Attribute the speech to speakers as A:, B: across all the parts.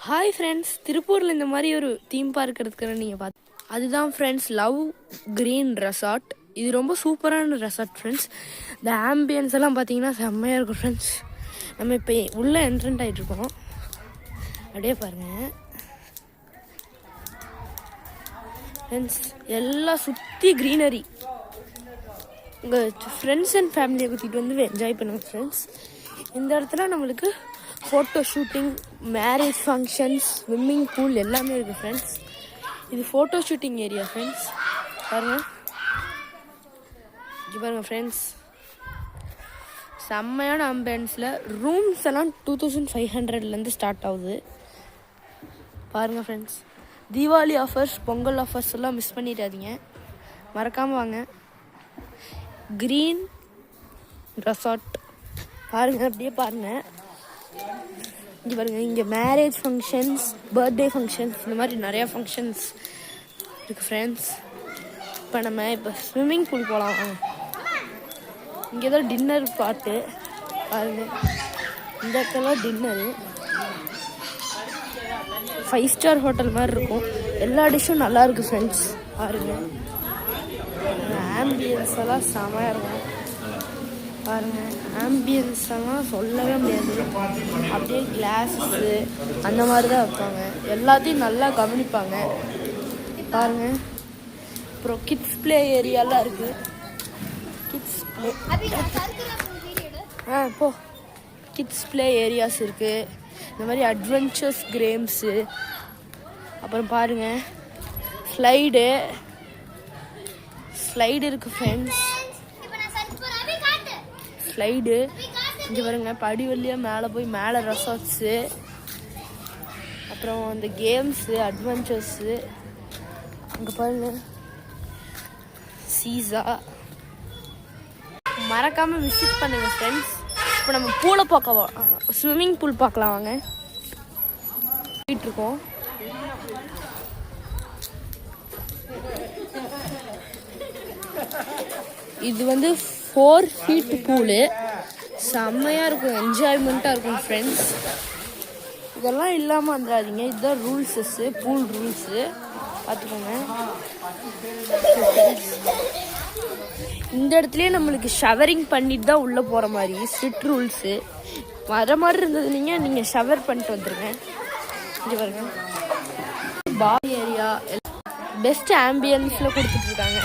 A: Hi friends, திருப்பூரில் இந்த மாதிரி ஒரு தீம் பார்க் இருக்குன்னு நீங்கள் பார்த்து அதுதான் ஃப்ரெண்ட்ஸ் லவ் கிரீன் ரெசார்ட். இது ரொம்ப சூப்பரான ரெசார்ட் ஃப்ரெண்ட்ஸ். இந்த ஆம்பியன்ஸ் எல்லாம் பார்த்தீங்கன்னா செம்மையாக இருக்கும் ஃப்ரெண்ட்ஸ். நம்ம இப்போ உள்ளே என்ட்ரன்ட் ஆகிட்ருக்கோம். அப்படியே பாருங்கள் ஃப்ரெண்ட்ஸ், எல்லாம் சுற்றி க்ரீனரி. உங்கள் ஃப்ரெண்ட்ஸ் அண்ட் ஃபேமிலியை கூட்டிகிட்டு வந்து என்ஜாய் பண்ணுங்கள் ஃப்ரெண்ட்ஸ். இந்த இடத்துல நம்மளுக்கு photo shooting, marriage functions, swimming pool எல்லாமே இருக்குது ஃப்ரெண்ட்ஸ். இது ஃபோட்டோ ஷூட்டிங் ஏரியா ஃப்ரெண்ட்ஸ். பாருங்கள், இங்கே பாருங்கள் ஃப்ரெண்ட்ஸ், செம்மையான ஆம்பியன்ஸில் ரூம்ஸ் எல்லாம் 2500 ஸ்டார்ட் ஆகுது. பாருங்கள் friends, Deepavali offers, Pongal offers எல்லாம் மிஸ் பண்ணிடாதீங்க, மறக்காமல் வாங்க. க்ரீன் ரெசார்ட் பாருங்கள், அப்படியே பாருங்கள். இங்கே பாருங்கள், இங்கே மேரேஜ் ஃபங்க்ஷன்ஸ், பர்த்டே ஃபங்க்ஷன்ஸ், இந்த மாதிரி நிறையா ஃபங்க்ஷன்ஸ் இருக்குது ஃப்ரெண்ட்ஸ். இப்போ நம்ம ஸ்விம்மிங் பூல் போகலாம் வாங்க. இங்கே தான் டின்னர் பாட்டு பாருங்கள். இந்த இடத்துல டின்னரு 5 ஸ்டார் ஹோட்டல் மாதிரி இருக்கும். எல்லா டிஷ்ஷும் நல்லா இருக்குது ஃப்ரெண்ட்ஸ். பாருங்கள், ஆம்பியன்ஸ் எல்லாம் செமையாக இருக்கும். பாருங்கள், ஆம்பியன்ஸ் எல்லாம் சொல்லவே முடியாது. அப்படியே கிளாஸஸ்ஸு அந்த மாதிரி தான் வைப்பாங்க. எல்லாத்தையும் நல்லா கவனிப்பாங்க. பாருங்கள், அப்புறம் கிட்ஸ் ப்ளே ஏரியாலாம் இருக்குது. கிட்ஸ் ப்ளே போ கிட்ஸ் ப்ளே ஏரியாஸ் இருக்குது. இந்த மாதிரி அட்வென்ச்சர்ஸ் கேம்ஸு. அப்புறம் பாருங்கள், ஸ்லைடு இருக்குது ஃப்ரெண்ட்ஸ். ஸ்லைடு இங்கே பாருங்க, படி வழியாக மேலே போய் மேலே ரெசார்ட்ஸு, அப்புறம் அந்த கேம்ஸு, அட்வென்ச்சர்ஸு. அங்கே பாருங்க சீஸா. மறக்காமல் விசிட் பண்ணுங்கள் ஃப்ரெண்ட்ஸ். இப்போ நம்ம பூலை பார்க்க ஸ்விம்மிங் பூல் பார்க்கலாம் வாங்க. போயிட்டுருக்கோம். இது வந்து 4 ஃபீட் பூலு. செம்மையாக இருக்கும், என்ஜாய்மெண்ட்டாக இருக்கும் ஃப்ரெண்ட்ஸ். இதெல்லாம் இல்லாமல் வந்துடாதீங்க. இதுதான் ரூல்ஸஸ்ஸு, பூல் ரூல்ஸு, பார்த்துக்கோங்க. இந்த இடத்துலையே நம்மளுக்கு ஷவரிங் பண்ணிட்டு தான் உள்ளே போகிற மாதிரி ஸ்ட்ரிக்ட் ரூல்ஸு. வர மாதிரி இருந்தது நீங்கள் ஷவர் பண்ணிட்டு வந்துடுங்க. இங்கே பாருங்க, பார் ஏரியா பெஸ்ட் ஆம்பியன்ஸில் கொடுத்துட்ருக்காங்க.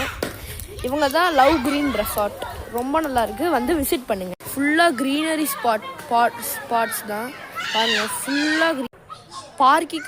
A: இவங்க தான் லவ் கிரீன் ரெசார்ட். ரொம்ப நல்லா இருக்குது, வந்து விசிட் பண்ணுங்கள். ஃபுல்லாக க்ரீனரி ஸ்பாட்ஸ் தான் பாருங்கள். ஃபுல்லாக பார்க்கிங்